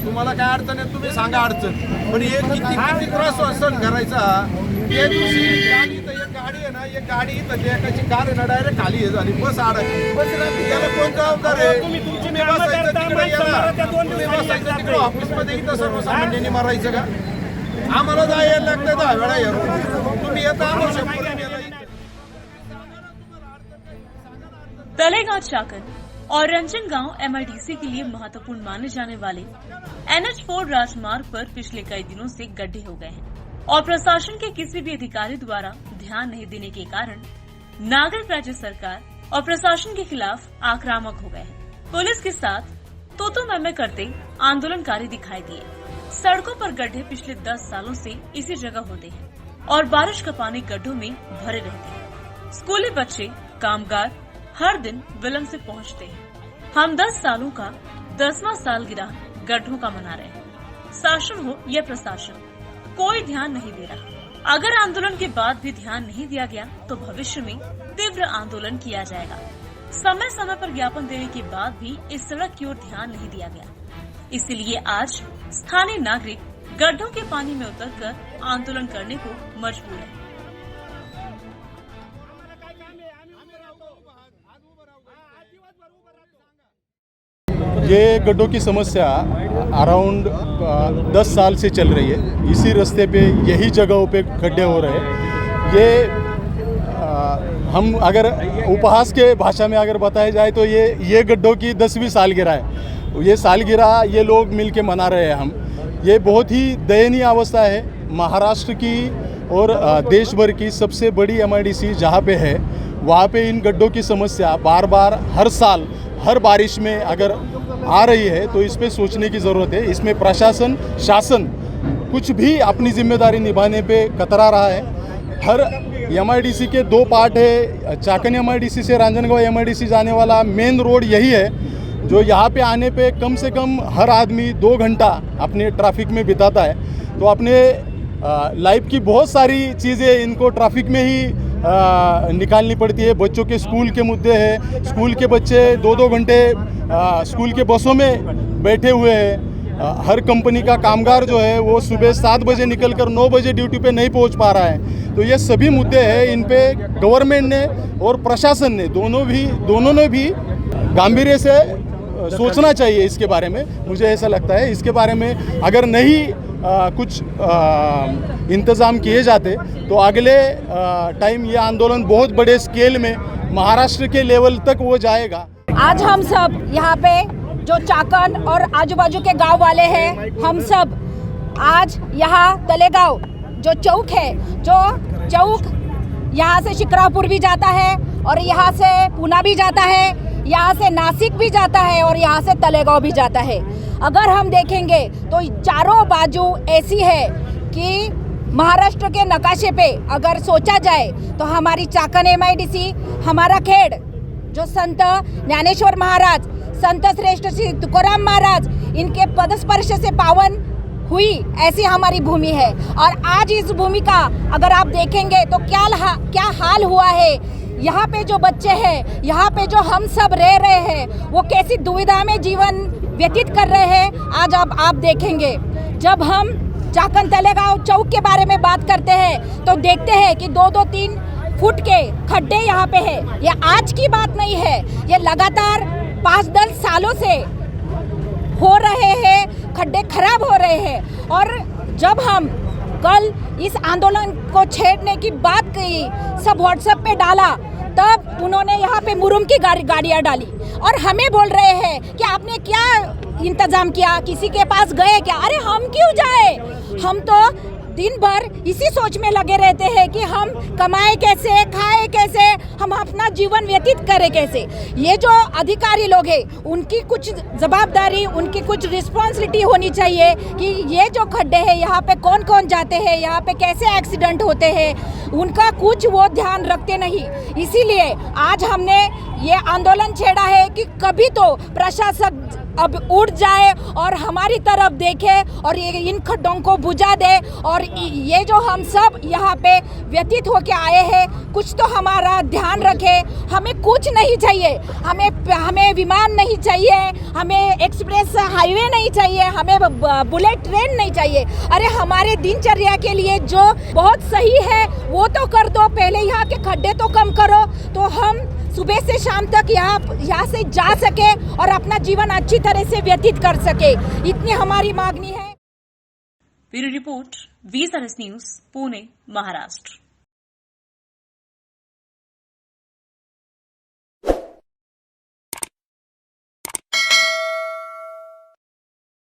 तुम्हाला काय अडचण आहे तुम्ही सांगा अडचण, पण हे किती त्रास सहन करायचा। एक दिवशी एक गाडी आहे ना, एक गाडी इथं ते एकाची कार आहे ना डायरेक्ट खाली हे झाली, बस याला कोण जबाबदार आहे? तुम्ही बसायचं तिकडे याला, तुम्ही बसायचं तिकडे ऑफिसमध्ये, इथं सर्वसामान्यांनी मारायचं का? आम्हाला जायला लागतं 10 वेळा यार, तुम्ही येता आम्हाला शंभर तलेगांव चाकन और रंजनगांव एमआईडीसी के लिए महत्वपूर्ण माने जाने वाले NH4 राजमार्ग पर पिछले कई दिनों से गड्ढे हो गए हैं और प्रशासन के किसी भी अधिकारी द्वारा ध्यान नहीं देने के कारण नागरिक राज्य सरकार और प्रशासन के खिलाफ आक्रामक हो गए हैं। पुलिस के साथ तो मैं करते आंदोलनकारी दिखाई दिए। सड़कों पर गड्ढे पिछले 10 सालों से इसी जगह होते हैं और बारिश का पानी गड्ढों में भरे रहते हैं। स्कूली बच्चे, कामगार हर दिन विलंब से पहुंचते हैं। हम 10 सालों का 10वां सालगिरह गड्ढों का मना रहे हैं। शासन हो या प्रशासन, कोई ध्यान नहीं दे रहा। अगर आंदोलन के बाद भी ध्यान नहीं दिया गया तो भविष्य में तीव्र आंदोलन किया जाएगा। समय समय पर ज्ञापन देने के बाद भी इस सड़क की ओर ध्यान नहीं दिया गया, इसलिए आज स्थानीय नागरिक गड्ढों के पानी में उतरकर आंदोलन करने को मजबूर है। ये गड्ढों की समस्या अराउंड 10 साल से चल रही है। इसी रास्ते पे यही जगहों पे गड्ढे हो रहे हैं। ये हम अगर उपहास के भाषा में अगर बताया जाए तो ये गड्ढों की 10वीं सालगिरह है। ये सालगिरह ये लोग मिल के मना रहे हैं हम। ये बहुत ही दयनीय अवस्था है। महाराष्ट्र की और देश भर की सबसे बड़ी एमआईडीसी जहाँ पे है, वहाँ पे इन गड्ढों की समस्या बार बार हर साल हर बारिश में अगर आ रही है तो इस पे सोचने की ज़रूरत है। इसमें प्रशासन, शासन कुछ भी अपनी जिम्मेदारी निभाने पे कतरा रहा है। हर एमआईडीसी के 2 पार्ट है। चाकन एमआईडीसी से रांजनगांव एमआईडीसी जाने वाला मेन रोड यही है, जो यहाँ पे आने पे कम से कम हर आदमी 2 घंटा अपने ट्रैफिक में बिताता है। तो अपने लाइफ की बहुत सारी चीज़ें इनको ट्रैफिक में ही निकालनी पड़ती है। बच्चों के स्कूल के मुद्दे हैं, स्कूल के बच्चे 2-2 घंटे स्कूल के बसों में बैठे हुए हैं। हर कंपनी का कामगार जो है वो सुबह 7 बजे निकलकर 9 बजे ड्यूटी पे नहीं पहुंच पा रहा है। तो ये सभी मुद्दे हैं, इन पे गवर्नमेंट ने और प्रशासन ने दोनों ने भी गांभीर्य से सोचना चाहिए इसके बारे में। मुझे ऐसा लगता है इसके बारे में अगर नहीं कुछ इंतज़ाम किए जाते तो अगले टाइम ये आंदोलन बहुत बड़े स्केल में महाराष्ट्र के लेवल तक वो जाएगा। आज हम सब यहाँ पे जो चाकन और आजू बाजू के गांव वाले हैं, हम सब आज यहाँ तलेगांव जो चौक है, जो चौक यहाँ से शिक्रापुर भी जाता है और यहाँ से पूना भी जाता है, यहाँ से नासिक भी जाता है और यहाँ से तलेगांव भी जाता है। अगर हम देखेंगे तो चारों बाजू ऐसी है कि महाराष्ट्र के नकाशे पे अगर सोचा जाए तो हमारी चाकन एमआईडीसी, हमारा खेड़ जो संत ज्ञानेश्वर महाराज, संत श्रेष्ठ श्री तुकाराम महाराज, इनके पदस्पर्श से पावन हुई ऐसी हमारी भूमि है। और आज इस भूमि का अगर आप देखेंगे तो क्या हाल हुआ है। यहाँ पे जो बच्चे हैं, यहाँ पे जो हम सब रह रहे हैं, वो कैसी दुविधा में जीवन व्यतीत कर रहे हैं आज आप देखेंगे। जब हम चाकन तलेगांव चौक के बारे में बात करते हैं तो देखते हैं कि 2-3 फुट के खड्डे यहाँ पे है। ये आज की बात नहीं है, ये लगातार 5-10 सालों से हो रहे हैं, खड्डे खराब हो रहे हैं। और जब हम कल इस आंदोलन को छेड़ने की बात की, सब व्हाट्सएप पे डाला, तब उन्होंने यहाँ पे मुरुम की गाड़ियाँ डाली और हमें बोल रहे हैं कि आपने क्या इंतजाम किया, किसी के पास गए क्या? अरे हम क्यों जाए? हम तो दिन भर इसी सोच में लगे रहते हैं कि हम कमाए कैसे, खाए कैसे, हम अपना जीवन व्यतीत करें कैसे। ये जो अधिकारी लोग हैं उनकी कुछ जवाबदारी, उनकी कुछ रिस्पॉन्सिबिलिटी होनी चाहिए कि ये जो खड्डे हैं यहाँ पे कौन कौन जाते हैं, यहाँ पे कैसे एक्सीडेंट होते हैं, उनका कुछ वो ध्यान रखते नहीं। इसीलिए आज हमने ये आंदोलन छेड़ा है कि कभी तो प्रशासक अब उड़ जाए और हमारी तरफ देखे और ये इन खड्डों को बुझा दे। और ये जो हम सब यहाँ पे व्यतीत होके आए हैं, कुछ तो हमारा ध्यान रखे। हमें कुछ नहीं चाहिए, हमें विमान नहीं चाहिए, हमें एक्सप्रेस हाईवे नहीं चाहिए, हमें बुलेट ट्रेन नहीं चाहिए। अरे हमारे दिनचर्या के लिए जो बहुत सही है वो तो कर दो, पहले यहाँ के खड्डे तो कम करो, तो हम सुबह से शाम तक यहाँ से जा सके और अपना जीवन अच्छी तरह से व्यतीत कर सके, इतनी हमारी मांगनी है। Bureau report, VSRS news, Pune, Maharashtra.